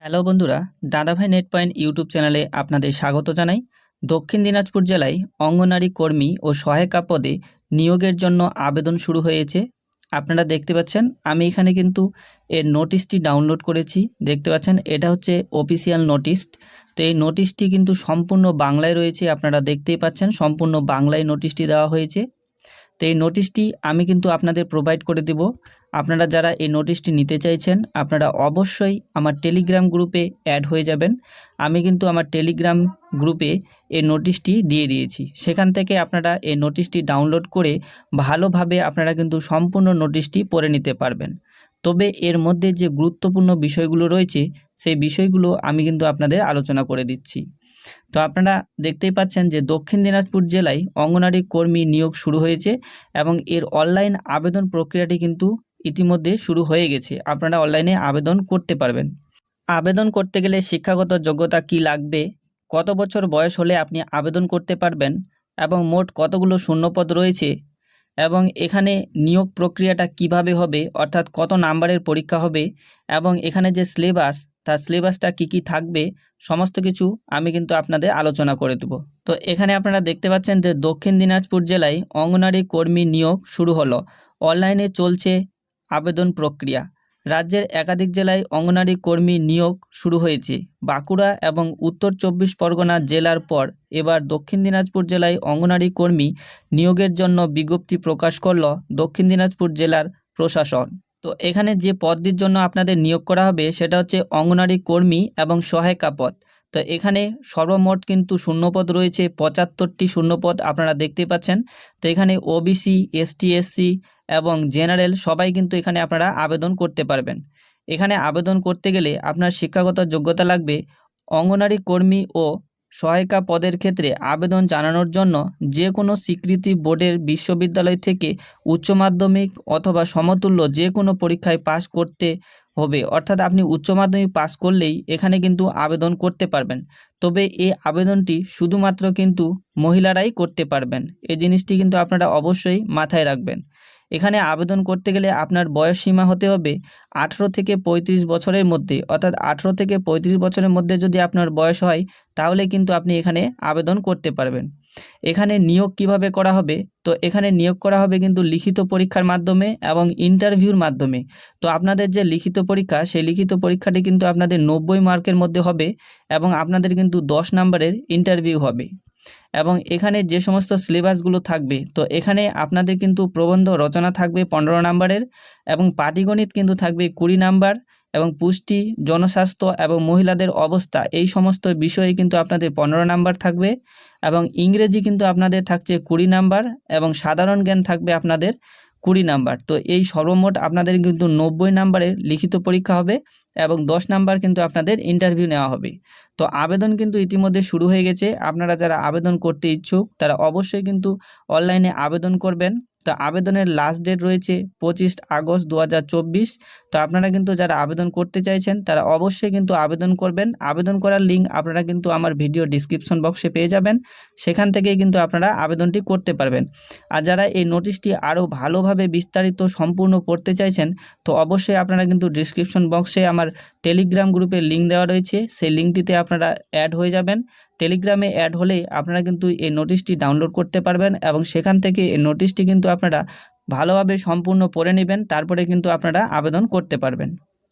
Hello বন্ধুরা, দাদাভাই net point YouTube চ্যানেলে আপনাদের স্বাগত জানাই। দক্ষিণ দিনাজপুর জেলায় অঙ্গনারী কর্মী ও সহায়িকা পদে নিয়োগের জন্য আবেদন শুরু হয়েছে। আপনারা দেখতে পাচ্ছেন, আমি এখানে কিন্তু এর নোটিশটি ডাউনলোড করেছি। দেখতে পাচ্ছেন, এটা হচ্ছে অফিসিয়াল নোটিশ। তো এই নোটিশটি কিন্তু সম্পূর্ণ বাংলায় রয়েছে। আপনারা দেখতেই পাচ্ছেন, সম্পূর্ণ বাংলায় নোটিশটি দেওয়া হয়েছে। তো এই নোটিশটি আমি কিন্তু আপনাদের প্রোভাইড করে দেব। আপনারা যারা এই নোটিশটি নিতে চাইছেন, আপনারা অবশ্যই আমার টেলিগ্রাম গ্রুপে অ্যাড হয়ে যাবেন। আমি কিন্তু আমার টেলিগ্রাম গ্রুপে এই নোটিশটি দিয়ে দিয়েছি। সেখান থেকে আপনারা এই নোটিশটি ডাউনলোড করে ভালোভাবে আপনারা কিন্তু সম্পূর্ণ নোটিশটি পড়ে নিতে পারবেন। তবে এর মধ্যে যে গুরুত্বপূর্ণ বিষয়গুলো রয়েছে, সেই বিষয়গুলো আমি কিন্তু আপনাদের আলোচনা করে দিচ্ছি। তো আপনারা দেখতেই পাচ্ছেন যে দক্ষিণ দিনাজপুর জেলায় অঙ্গনারী কর্মী নিয়োগ শুরু হয়েছে এবং এর অনলাইন আবেদন প্রক্রিয়াটি কিন্তু ইতিমধ্যে শুরু হয়ে গেছে। আপনারা অনলাইনে আবেদন করতে পারবেন। আবেদন করতে গেলে শিক্ষাগত যোগ্যতা কি লাগবে, কত বছর বয়স হলে আপনি আবেদন করতে পারবেন এবং মোট কতগুলো শূন্যপদ রয়েছে এবং এখানে নিয়োগ প্রক্রিয়াটা কিভাবে হবে, অর্থাৎ কত নাম্বারের পরীক্ষা হবে এবং এখানে যে সিলেবাস, তার সিলেবাসটা কি থাকবে, সমস্ত কিছু আমি কিন্তু আপনাদের আলোচনা করে দেব। তো এখানে আপনারা দেখতে পাচ্ছেন যে দক্ষিণ দিনাজপুর জেলায় অঙ্গনারী কর্মী নিয়োগ শুরু হলো। অনলাইনে চলছে আবেদন প্রক্রিয়া। রাজ্যের একাধিক জেলায় অঙ্গনারী কর্মী নিয়োগ শুরু হয়েছে। বাঁকুড়া এবং উত্তর 24 পরগনা জেলার পর এবার দক্ষিণ দিনাজপুর জেলায় অঙ্গনারী কর্মী নিয়োগের জন্য বিজ্ঞপ্তি প্রকাশ করল দক্ষিণ দিনাজপুর জেলার প্রশাসন। তো এখানে যে পদটির জন্য আপনাদের নিয়োগ করা হবে সেটা হচ্ছে অঙ্গনারী কর্মী এবং সহায়িকা পদ। তো এখানে সর্বমোট কিন্তু শূন্যপদ রয়েছে 75টি শূন্যপদ আপনারা দেখতে পাচ্ছেন। তো এখানে ওবিসি, এসটি, এসসি এবং জেনারেল সবাই কিন্তু এখানে আপনারা আবেদন করতে পারবেন। এখানে আবেদন করতে গেলে আপনার শিক্ষাগত যোগ্যতা লাগবে। অঙ্গনারী কর্মী ও সহায়িকা পদের ক্ষেত্রে আবেদন জানানোর জন্য যে কোনো স্বীকৃতি বোর্ডের বিশ্ববিদ্যালয় থেকে উচ্চ মাধ্যমিক অথবা সমতুল্য যে কোনো পরীক্ষায় পাশ করতে হবে। অর্থাৎ আপনি উচ্চ মাধ্যমিক পাস করলেই এখানে কিন্তু আবেদন করতে পারবেন। তবে এই আবেদনটি শুধুমাত্র কিন্তু মহিলারাই করতে পারবেন। এই জিনিসটি কিন্তু আপনারা অবশ্যই মাথায় রাখবেন। এখানে আবেদন করতে গেলে আপনার বয়স সীমা হতে হবে 18 থেকে 35 বছরের মধ্যে। অর্থাৎ 18 থেকে 35 বছরের মধ্যে যদি আপনার বয়স হয়, তাহলে কিন্তু আপনি এখানে আবেদন করতে পারবেন। এখানে নিয়োগ কিভাবে করা হবে, তো এখানে নিয়োগ করা হবে কিন্তু লিখিত পরীক্ষার মাধ্যমে এবং ইন্টারভিউর মাধ্যমে। তো আপনাদের যে লিখিত পরীক্ষা, সেই লিখিত পরীক্ষাটি কিন্তু আপনাদের 90 মার্কের মধ্যে হবে এবং আপনাদের কিন্তু 10 নম্বরের ইন্টারভিউ হবে। এবং এখানে যে সমস্ত সিলেবাসগুলো থাকবে, তো এখানে আপনাদের কিন্তু প্রবন্ধ রচনা থাকবে 15 নম্বরের এবং পাটিগণিত কিন্তু থাকবে 20 নাম্বার এবং পুষ্টি, জনস্বাস্থ্য এবং মহিলাদের অবস্থা, এই সমস্ত বিষয়ে কিন্তু আপনাদের 15 নাম্বার থাকবে এবং ইংরেজি কিন্তু আপনাদের থাকছে 20 নাম্বার এবং সাধারণ জ্ঞান থাকবে আপনাদের 20 নাম্বার। তো এই সর্বমোট আপনাদের কিন্তু 90 নাম্বারের লিখিত পরীক্ষা হবে এবং 10 নাম্বার কিন্তু আপনাদের ইন্টারভিউ নেওয়া হবে। তো আবেদন কিন্তু ইতিমধ্যে শুরু হয়ে গেছে। আপনারা যারা আবেদন করতে ইচ্ছুক তারা অবশ্যই কিন্তু অনলাইনে আবেদন করবেন। তো আবেদনের লাস্ট ডেট রয়েছে 25 আগস্ট 2024। তো আপনারা কিন্তু যারা আবেদন করতে চাইছেন তারা অবশ্যই কিন্তু আবেদন করবেন। আবেদন করার লিঙ্ক আপনারা কিন্তু আমার ভিডিও ডিসক্রিপশন বক্সে পেয়ে যাবেন। সেখান থেকেই কিন্তু আপনারা আবেদনটি করতে পারবেন। আর যারা এই নোটিশটি আরও ভালোভাবে বিস্তারিত সম্পূর্ণ পড়তে চাইছেন, তো অবশ্যই আপনারা কিন্তু ডিসক্রিপশন বক্সে আমার টেলিগ্রাম গ্রুপের লিঙ্ক দেওয়া রয়েছে, সেই লিঙ্কটিতে আপনারা অ্যাড হয়ে যাবেন। টেলিগ্রামে অ্যাড হলেই আপনারা কিন্তু এই নোটিশটি ডাউনলোড করতে পারবেন এবং সেখান থেকে এই নোটিশটি কিন্তু আপনারা ভালোভাবে সম্পূর্ণ পড়ে নেবেন, তারপরে কিন্তু আপনারা আবেদন করতে পারবেন।